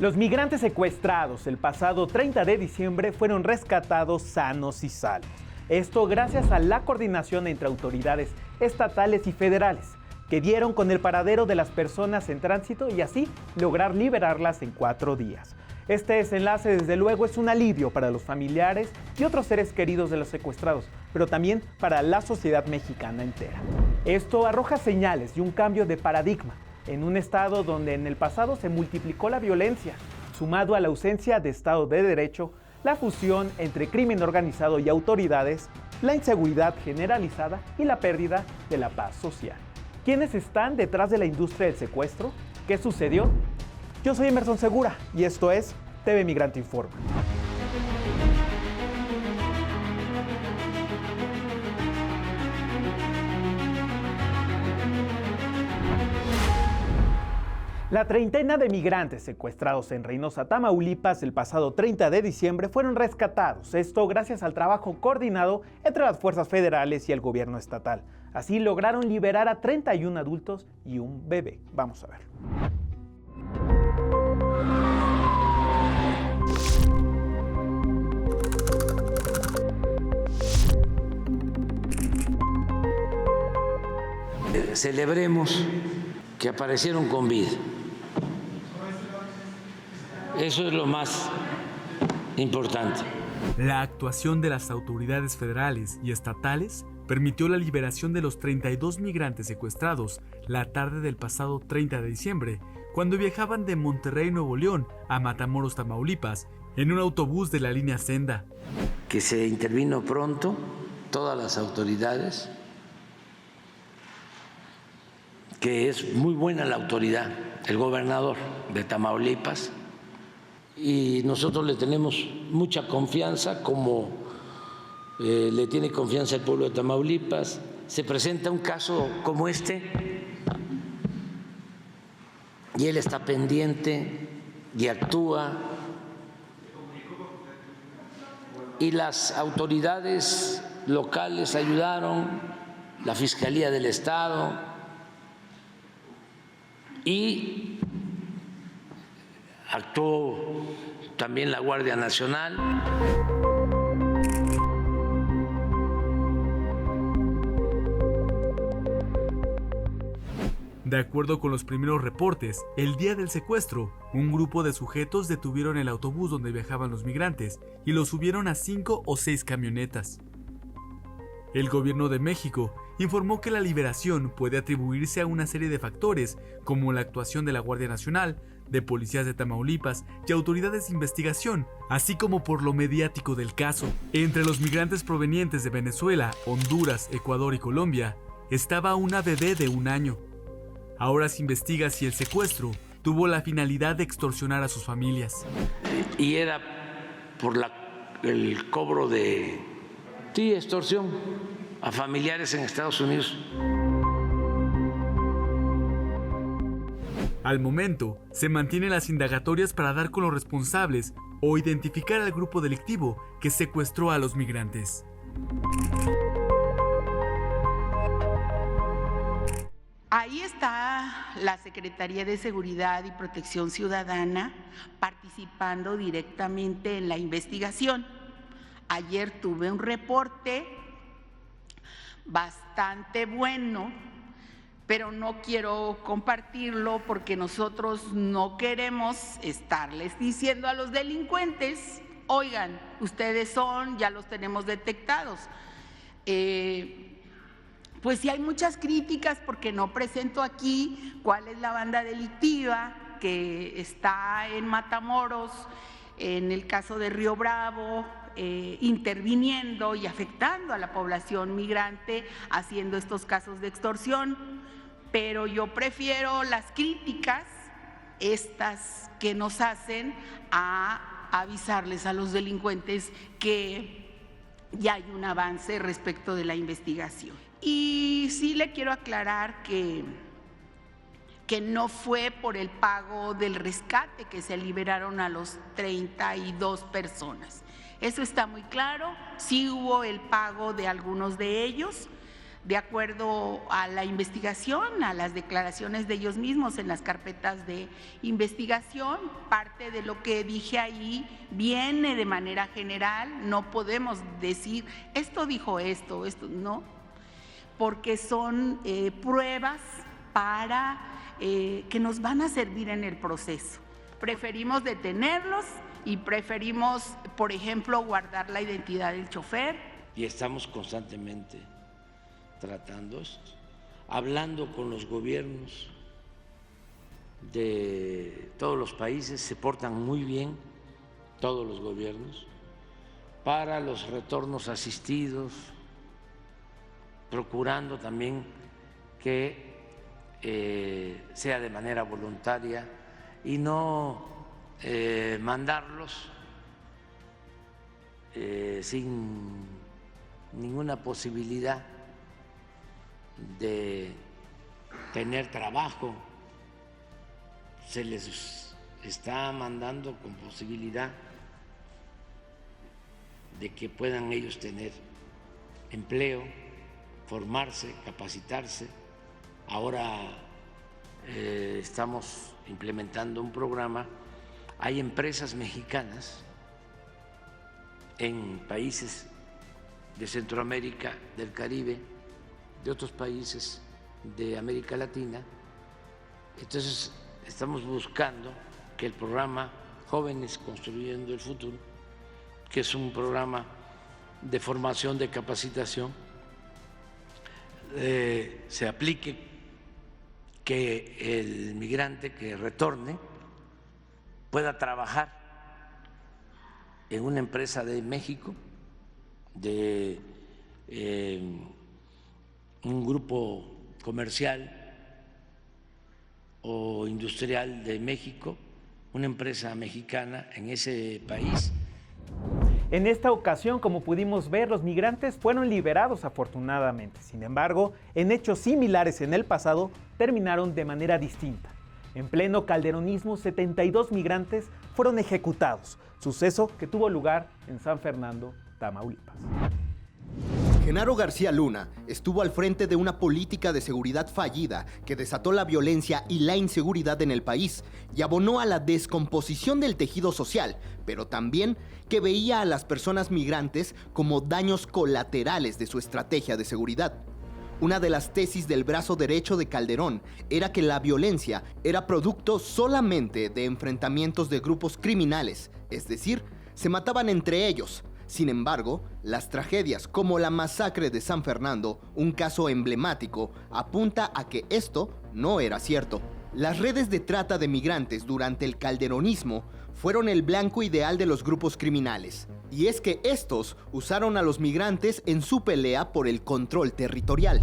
Los migrantes secuestrados el pasado 30 de diciembre fueron rescatados sanos y salvos. Esto gracias a la coordinación entre autoridades estatales y federales, que dieron con el paradero de las personas en tránsito y así lograr liberarlas en 4 días. Este desenlace, desde luego, es un alivio para los familiares y otros seres queridos de los secuestrados, pero también para la sociedad mexicana entera. Esto arroja señales de un cambio de paradigma en un estado donde en el pasado se multiplicó la violencia, sumado a la ausencia de Estado de Derecho, la fusión entre crimen organizado y autoridades, la inseguridad generalizada y la pérdida de la paz social. ¿Quiénes están detrás de la industria del secuestro? ¿Qué sucedió? Yo soy Emerson Segura y esto es TV Migrante Informa. La treintena de migrantes secuestrados en Reynosa, Tamaulipas, el pasado 30 de diciembre fueron rescatados. Esto gracias al trabajo coordinado entre las fuerzas federales y el gobierno estatal. Así lograron liberar a 31 adultos y un bebé. Vamos a ver. Celebremos que aparecieron con vida. Eso es lo más importante. La actuación de las autoridades federales y estatales permitió la liberación de los 32 migrantes secuestrados la tarde del pasado 30 de diciembre, cuando viajaban de Monterrey, Nuevo León, a Matamoros, Tamaulipas, en un autobús de la línea Senda. Que se intervino pronto, todas las autoridades, que es muy buena la autoridad, el gobernador de Tamaulipas, y nosotros le tenemos mucha confianza, como le tiene confianza el pueblo de Tamaulipas. Se presenta un caso como este y él está pendiente y actúa, y las autoridades locales ayudaron, la Fiscalía del Estado y actuó también la Guardia Nacional. De acuerdo con los primeros reportes, el día del secuestro, un grupo de sujetos detuvieron el autobús donde viajaban los migrantes y lo subieron a 5 o 6 camionetas. El gobierno de México informó que la liberación puede atribuirse a una serie de factores, como la actuación de la Guardia Nacional, de policías de Tamaulipas y autoridades de investigación, así como por lo mediático del caso. Entre los migrantes provenientes de Venezuela, Honduras, Ecuador y Colombia, estaba una bebé de 1 año. Ahora se investiga si el secuestro tuvo la finalidad de extorsionar a sus familias. Y era por el cobro de extorsión a familiares en Estados Unidos. Al momento, se mantienen las indagatorias para dar con los responsables o identificar al grupo delictivo que secuestró a los migrantes. Ahí está la Secretaría de Seguridad y Protección Ciudadana participando directamente en la investigación. Ayer tuve un reporte bastante bueno, pero no quiero compartirlo porque nosotros no queremos estarles diciendo a los delincuentes, oigan, ustedes ya los tenemos detectados. Pues sí hay muchas críticas porque no presento aquí cuál es la banda delictiva que está en Matamoros, en el caso de Río Bravo, interviniendo y afectando a la población migrante, haciendo estos casos de extorsión. Pero yo prefiero las críticas, estas que nos hacen, a avisarles a los delincuentes que ya hay un avance respecto de la investigación. Y sí le quiero aclarar que no fue por el pago del rescate que se liberaron a los 32 personas. Eso está muy claro, sí hubo el pago de algunos de ellos, de acuerdo a la investigación, a las declaraciones de ellos mismos en las carpetas de investigación. Parte de lo que dije ahí viene de manera general, no podemos decir esto dijo esto, no, porque son pruebas para que nos van a servir en el proceso. Preferimos detenerlos y preferimos, por ejemplo, guardar la identidad del chofer. Y estamos constantemente tratando esto, hablando con los gobiernos de todos los países, se portan muy bien todos los gobiernos para los retornos asistidos, procurando también que sea de manera voluntaria y no mandarlos sin ninguna posibilidad de tener trabajo. Se les está mandando con posibilidad de que puedan ellos tener empleo, formarse, capacitarse. Ahora estamos implementando un programa. Hay empresas mexicanas en países de Centroamérica, del Caribe, de otros países de América Latina. Entonces estamos buscando que el programa Jóvenes Construyendo el Futuro, que es un programa de formación, de capacitación, se aplique, que el migrante que retorne pueda trabajar en una empresa de México, de un grupo comercial o industrial de México, una empresa mexicana en ese país. En esta ocasión, como pudimos ver, los migrantes fueron liberados afortunadamente. Sin embargo, en hechos similares en el pasado, terminaron de manera distinta. En pleno calderonismo, 72 migrantes fueron ejecutados, suceso que tuvo lugar en San Fernando, Tamaulipas. Genaro García Luna estuvo al frente de una política de seguridad fallida que desató la violencia y la inseguridad en el país y abonó a la descomposición del tejido social, pero también que veía a las personas migrantes como daños colaterales de su estrategia de seguridad. Una de las tesis del brazo derecho de Calderón era que la violencia era producto solamente de enfrentamientos de grupos criminales, es decir, se mataban entre ellos. Sin embargo, las tragedias como la masacre de San Fernando, un caso emblemático, apunta a que esto no era cierto. Las redes de trata de migrantes durante el calderonismo fueron el blanco ideal de los grupos criminales. Y es que estos usaron a los migrantes en su pelea por el control territorial.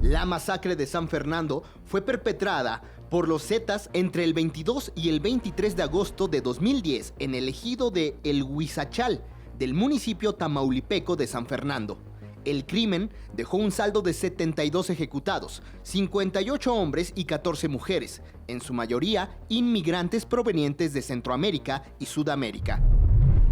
La masacre de San Fernando fue perpetrada por los Zetas entre el 22 y el 23 de agosto de 2010 en el ejido de El Huizachal, del municipio tamaulipeco de San Fernando. El crimen dejó un saldo de 72 ejecutados, 58 hombres y 14 mujeres, en su mayoría inmigrantes provenientes de Centroamérica y Sudamérica.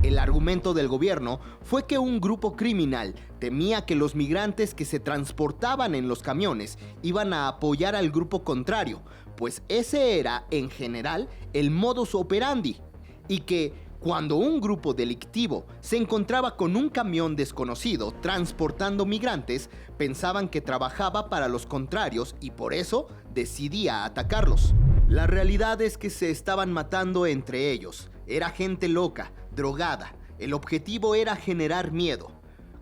El argumento del gobierno fue que un grupo criminal temía que los migrantes que se transportaban en los camiones iban a apoyar al grupo contrario, pues ese era, en general, el modus operandi, y que cuando un grupo delictivo se encontraba con un camión desconocido transportando migrantes, pensaban que trabajaba para los contrarios y por eso decidía atacarlos. La realidad es que se estaban matando entre ellos. Era gente loca, drogada. El objetivo era generar miedo.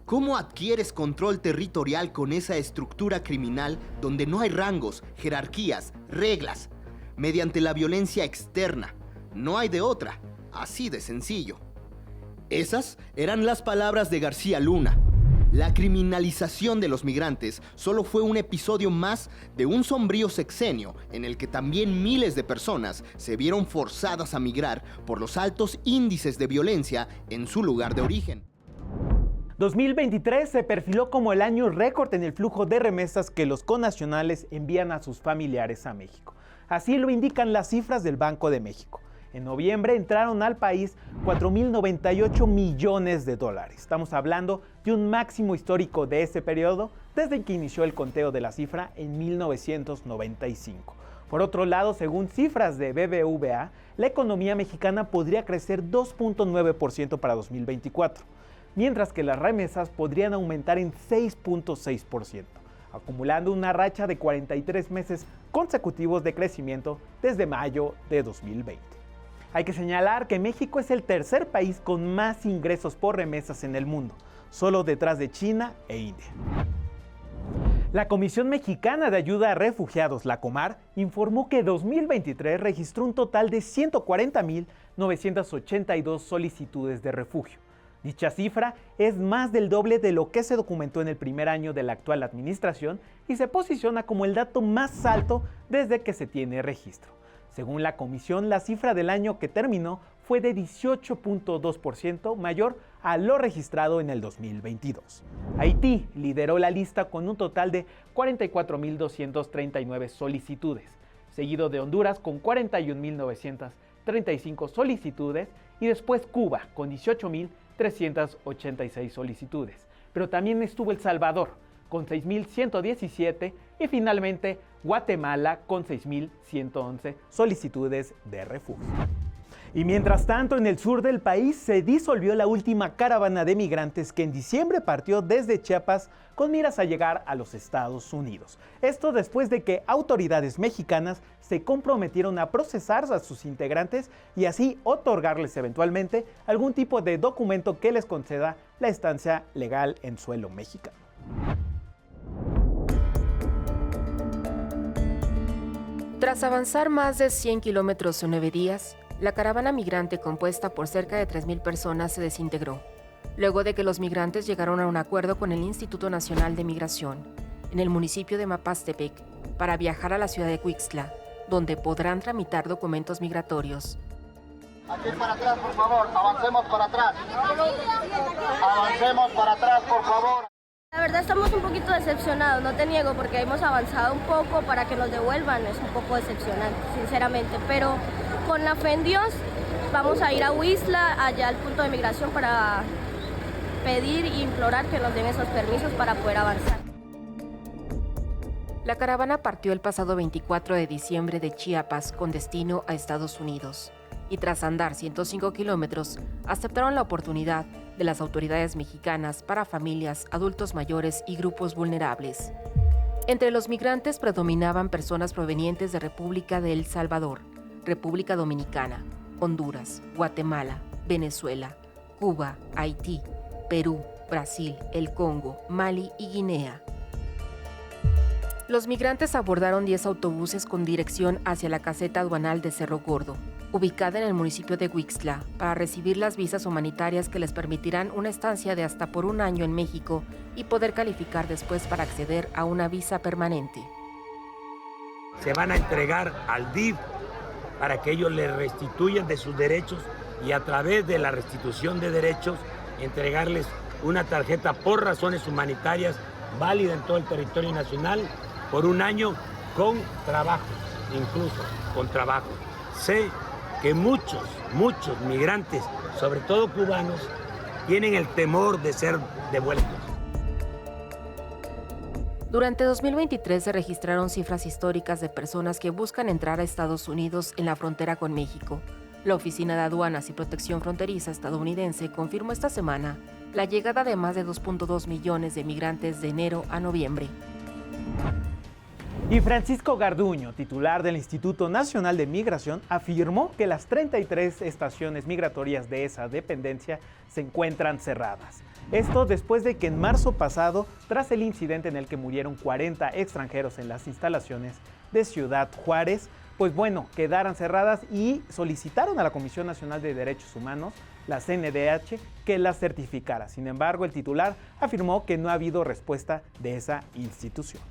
¿Cómo adquieres control territorial con esa estructura criminal donde no hay rangos, jerarquías, reglas? Mediante la violencia externa. No hay de otra. Así de sencillo. Esas eran las palabras de García Luna. La criminalización de los migrantes solo fue un episodio más de un sombrío sexenio en el que también miles de personas se vieron forzadas a migrar por los altos índices de violencia en su lugar de origen. 2023 se perfiló como el año récord en el flujo de remesas que los connacionales envían a sus familiares a México. Así lo indican las cifras del Banco de México. En noviembre entraron al país 4.098 millones de dólares. Estamos hablando de un máximo histórico de ese periodo desde que inició el conteo de la cifra en 1995. Por otro lado, según cifras de BBVA, la economía mexicana podría crecer 2.9% para 2024, mientras que las remesas podrían aumentar en 6.6%, acumulando una racha de 43 meses consecutivos de crecimiento desde mayo de 2020. Hay que señalar que México es el tercer país con más ingresos por remesas en el mundo, solo detrás de China e India. La Comisión Mexicana de Ayuda a Refugiados, la Comar, informó que 2023 registró un total de 140.982 solicitudes de refugio. Dicha cifra es más del doble de lo que se documentó en el primer año de la actual administración y se posiciona como el dato más alto desde que se tiene registro. Según la comisión, la cifra del año que terminó fue de 18.2% mayor a lo registrado en el 2022. Haití lideró la lista con un total de 44.239 solicitudes, seguido de Honduras con 41.935 solicitudes y después Cuba con 18.386 solicitudes. Pero también estuvo El Salvador con 6.117 y finalmente Guatemala con 6.111 solicitudes de refugio. Y mientras tanto, en el sur del país se disolvió la última caravana de migrantes que en diciembre partió desde Chiapas con miras a llegar a los Estados Unidos. Esto después de que autoridades mexicanas se comprometieron a procesar a sus integrantes y así otorgarles eventualmente algún tipo de documento que les conceda la estancia legal en suelo mexicano. Tras avanzar más de 100 kilómetros en 9 días, la caravana migrante compuesta por cerca de 3.000 personas se desintegró, luego de que los migrantes llegaron a un acuerdo con el Instituto Nacional de Migración, en el municipio de Mapastepec, para viajar a la ciudad de Huixtla, donde podrán tramitar documentos migratorios. Aquí para atrás, por favor, avancemos para atrás. Avancemos para atrás, por favor. La verdad estamos un poquito decepcionados, no te niego, porque hemos avanzado un poco para que nos devuelvan, es un poco decepcionante, sinceramente, pero con la fe en Dios vamos a ir a Huixtla, allá al punto de migración, para pedir e implorar que nos den esos permisos para poder avanzar. La caravana partió el pasado 24 de diciembre de Chiapas con destino a Estados Unidos y tras andar 105 kilómetros aceptaron la oportunidad de las autoridades mexicanas para familias, adultos mayores y grupos vulnerables. Entre los migrantes predominaban personas provenientes de República de El Salvador, República Dominicana, Honduras, Guatemala, Venezuela, Cuba, Haití, Perú, Brasil, el Congo, Mali y Guinea. Los migrantes abordaron 10 autobuses con dirección hacia la caseta aduanal de Cerro Gordo, ubicada en el municipio de Huixtla, para recibir las visas humanitarias que les permitirán una estancia de hasta por 1 año en México y poder calificar después para acceder a una visa permanente. Se van a entregar al DIF para que ellos les restituyan de sus derechos y a través de la restitución de derechos entregarles una tarjeta por razones humanitarias válida en todo el territorio nacional por 1 año con trabajo, incluso con trabajo. Sé que muchos migrantes, sobre todo cubanos, tienen el temor de ser devueltos. Durante 2023 se registraron cifras históricas de personas que buscan entrar a Estados Unidos en la frontera con México. La Oficina de Aduanas y Protección Fronteriza estadounidense confirmó esta semana la llegada de más de 2.2 millones de migrantes de enero a noviembre. Y Francisco Garduño, titular del Instituto Nacional de Migración, afirmó que las 33 estaciones migratorias de esa dependencia se encuentran cerradas. Esto después de que en marzo pasado, tras el incidente en el que murieron 40 extranjeros en las instalaciones de Ciudad Juárez, quedaran cerradas y solicitaron a la Comisión Nacional de Derechos Humanos, la CNDH, que las certificara. Sin embargo, el titular afirmó que no ha habido respuesta de esa institución.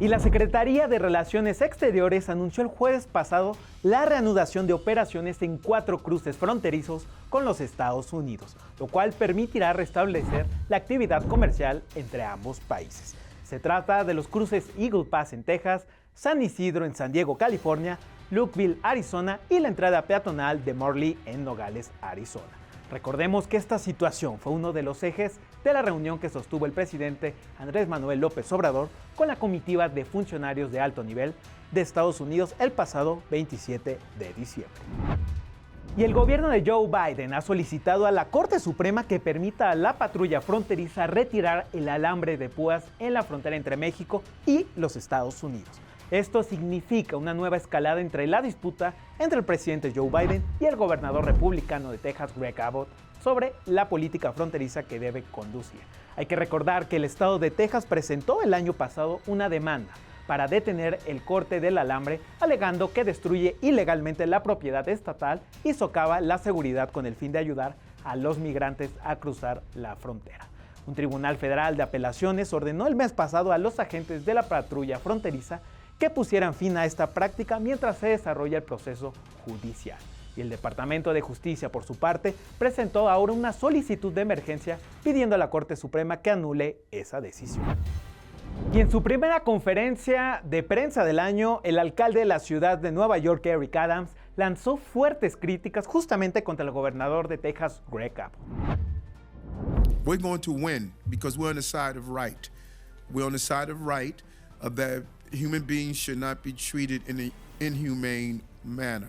Y la Secretaría de Relaciones Exteriores anunció el jueves pasado la reanudación de operaciones en 4 cruces fronterizos con los Estados Unidos, lo cual permitirá restablecer la actividad comercial entre ambos países. Se trata de los cruces Eagle Pass en Texas, San Isidro en San Diego, California, Lukeville, Arizona y la entrada peatonal de Morley en Nogales, Arizona. Recordemos que esta situación fue uno de los ejes de la reunión que sostuvo el presidente Andrés Manuel López Obrador con la comitiva de funcionarios de alto nivel de Estados Unidos el pasado 27 de diciembre. Y el gobierno de Joe Biden ha solicitado a la Corte Suprema que permita a la patrulla fronteriza retirar el alambre de púas en la frontera entre México y los Estados Unidos. Esto significa una nueva escalada entre la disputa entre el presidente Joe Biden y el gobernador republicano de Texas, Greg Abbott, sobre la política fronteriza que debe conducir. Hay que recordar que el estado de Texas presentó el año pasado una demanda para detener el corte del alambre, alegando que destruye ilegalmente la propiedad estatal y socava la seguridad con el fin de ayudar a los migrantes a cruzar la frontera. Un tribunal federal de apelaciones ordenó el mes pasado a los agentes de la patrulla fronteriza que pusieran fin a esta práctica mientras se desarrolla el proceso judicial. Y el Departamento de Justicia, por su parte, presentó ahora una solicitud de emergencia pidiendo a la Corte Suprema que anule esa decisión. Y en su primera conferencia de prensa del año, el alcalde de la ciudad de Nueva York, Eric Adams, lanzó fuertes críticas justamente contra el gobernador de Texas, Greg Abbott. We're going to win because we're on the side of right. We're on the side of right, that human beings should not be treated in an inhumane manner.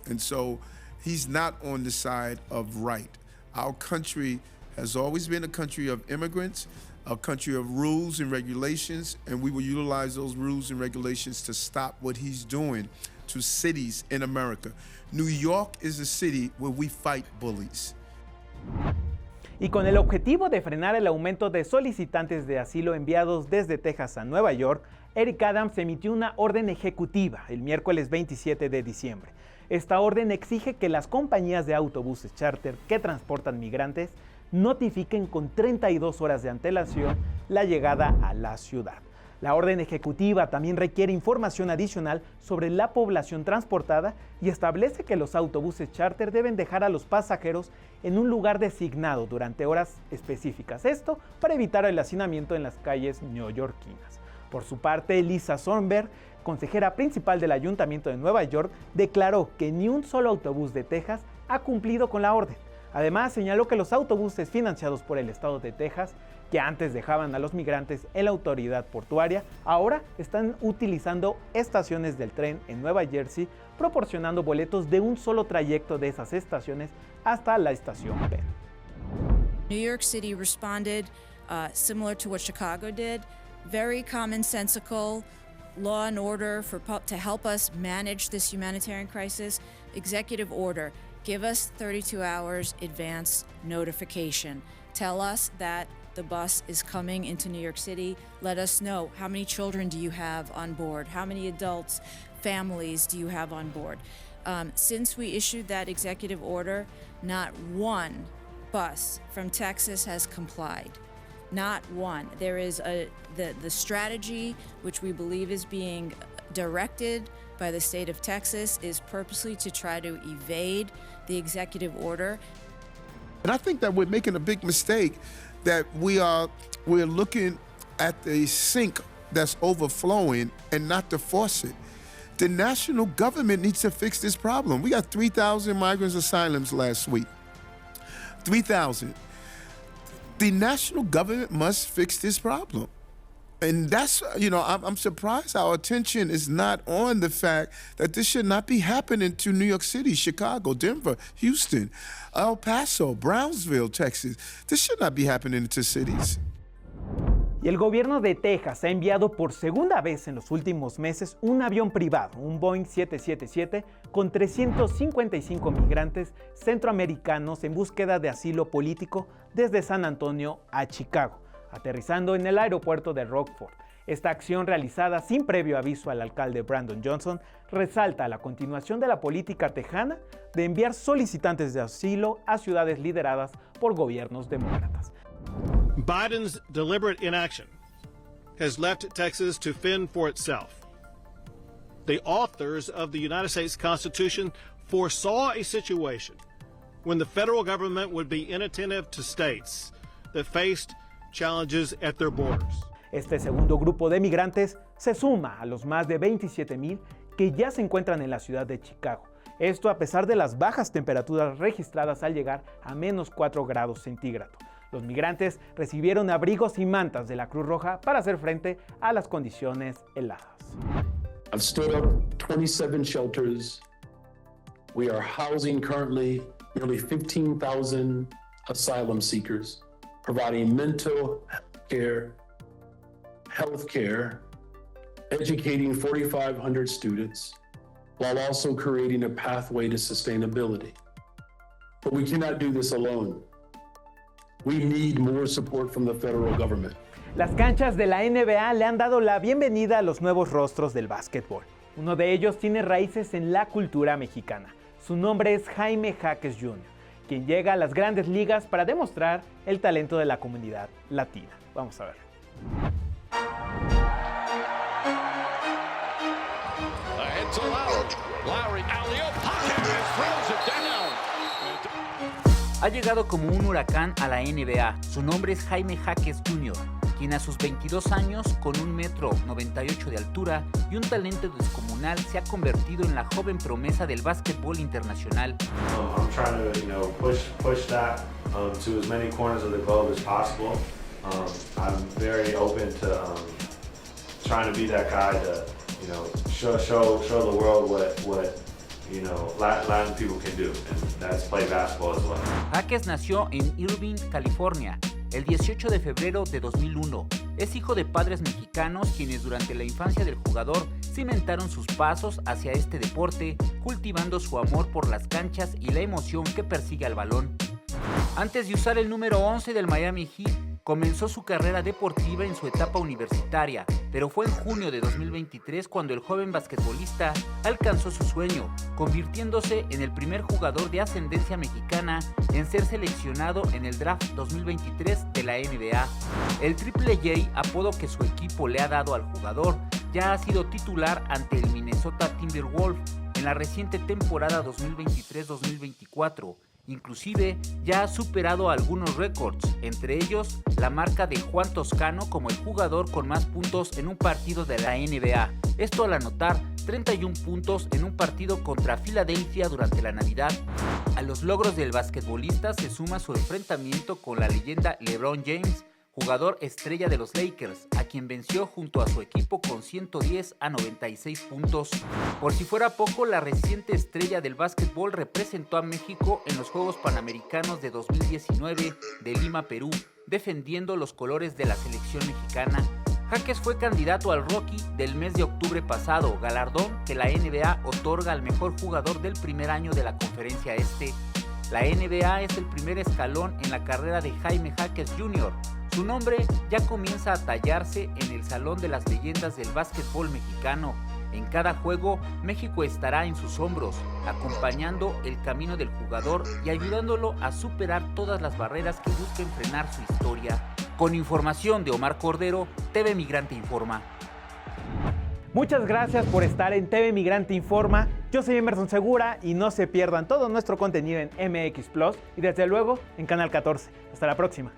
And so he's not on the side of right. Our country has always been a country of immigrants, a country of rules and regulations, and we will utilize those rules and regulations to stop what he's doing to cities in America. New York is a city where we fight bullies. Y con el objetivo de frenar el aumento de solicitantes de asilo enviados desde Texas a Nueva York, Eric Adams emitió una orden ejecutiva el miércoles 27 de diciembre. Esta orden exige que las compañías de autobuses charter que transportan migrantes notifiquen con 32 horas de antelación la llegada a la ciudad. La orden ejecutiva también requiere información adicional sobre la población transportada y establece que los autobuses charter deben dejar a los pasajeros en un lugar designado durante horas específicas. Esto para evitar el hacinamiento en las calles neoyorquinas. Por su parte, Lisa Sonberg, consejera principal del Ayuntamiento de Nueva York, declaró que ni un solo autobús de Texas ha cumplido con la orden. Además, señaló que los autobuses financiados por el estado de Texas, que antes dejaban a los migrantes en la autoridad portuaria, ahora están utilizando estaciones del tren en Nueva Jersey, proporcionando boletos de un solo trayecto de esas estaciones hasta la estación Penn. New York City responded similar to what Chicago did, very commonsensical, law and order to help us manage this humanitarian crisis. Executive order. Give us 32 hours advance notification. Tell us that the bus is coming into New York City. Let us know how many children do you have on board? How many adults, families do you have on board? Since we issued that executive order, not one bus from Texas has complied. Not one. There is the strategy, which we believe is being directed by the state of Texas, is purposely to try to evade the executive order. And I think that we're making a big mistake, that we're looking at the sink that's overflowing and not to force it. The national government needs to fix this problem. We got 3,000 migrants asylums last week. 3,000. The national government must fix this problem. And that's, I'm surprised our attention is not on the fact that this should not be happening to New York City, Chicago, Denver, Houston, El Paso, Brownsville, Texas. This should not be happening to cities. Y el gobierno de Texas ha enviado por segunda vez en los últimos meses un avión privado, un Boeing 777, con 355 migrantes centroamericanos en búsqueda de asilo político desde San Antonio a Chicago, aterrizando en el aeropuerto de Rockford. Esta acción, realizada sin previo aviso al alcalde Brandon Johnson, resalta la continuación de la política tejana de enviar solicitantes de asilo a ciudades lideradas por gobiernos demócratas. Biden's deliberate inaction has left Texas to fend for itself. The authors of the United States Constitution foresaw a situation when the federal government would be inattentive to states that faced challenges at their borders. Este segundo grupo de migrantes se suma a los más de 27,000 que ya se encuentran en la ciudad de Chicago. Esto a pesar de las bajas temperaturas registradas al llegar a menos 4 grados centígrados. Los migrantes recibieron abrigos y mantas de la Cruz Roja para hacer frente a las condiciones heladas. I've stood up 27 shelters. We are housing currently nearly 15,000 asylum seekers, providing mental care, health care, educating 4,500 students, while also creating a pathway to sustainability. But we cannot do this alone. We need more support from the federal government. Las canchas de la NBA le han dado la bienvenida a los nuevos rostros del básquetbol. Uno de ellos tiene raíces en la cultura mexicana. Su nombre es Jaime Jaques Jr., quien llega a las grandes ligas para demostrar el talento de la comunidad latina. Vamos a ver. Ha llegado como un huracán a la NBA. Su nombre es Jaime Jaques Jr., quien a sus 22 años, con 1,98 m de altura y un talento descomunal, se ha convertido en la joven promesa del básquetbol internacional. I'm trying to, push that to as many corners of the globe as possible. I'm very open to trying to be that guy to, show the world what Latin people can do, and that's play basketball as well. Jaques nació en Irvine, California, el 18 de febrero de 2001. Es hijo de padres mexicanos quienes durante la infancia del jugador cimentaron sus pasos hacia este deporte, cultivando su amor por las canchas y la emoción que persigue al balón. Antes de usar el número 11 del Miami Heat, comenzó su carrera deportiva en su etapa universitaria, pero fue en junio de 2023 cuando el joven basquetbolista alcanzó su sueño, convirtiéndose en el primer jugador de ascendencia mexicana en ser seleccionado en el draft 2023 de la NBA. El Triple J, apodo que su equipo le ha dado al jugador, ya ha sido titular ante el Minnesota Timberwolves en la reciente temporada 2023-2024. Inclusive ya ha superado algunos récords, entre ellos la marca de Juan Toscano como el jugador con más puntos en un partido de la NBA. Esto al anotar 31 puntos en un partido contra Filadelfia durante la Navidad. A los logros del basquetbolista se suma su enfrentamiento con la leyenda LeBron James, jugador estrella de los Lakers, a quien venció junto a su equipo con 110-96 puntos. Por si fuera poco, la reciente estrella del básquetbol representó a México en los Juegos Panamericanos de 2019 de Lima, Perú, defendiendo los colores de la selección mexicana. Jaques fue candidato al Rookie del mes de octubre pasado, galardón que la NBA otorga al mejor jugador del primer año de la Conferencia Este. La NBA es el primer escalón en la carrera de Jaime Jaques Jr., Su nombre ya comienza a tallarse en el Salón de las Leyendas del Básquetbol Mexicano. En cada juego, México estará en sus hombros, acompañando el camino del jugador y ayudándolo a superar todas las barreras que busquen frenar su historia. Con información de Omar Cordero, TV Migrante Informa. Muchas gracias por estar en TV Migrante Informa. Yo soy Emerson Segura y no se pierdan todo nuestro contenido en MX Plus y desde luego en Canal 14. Hasta la próxima.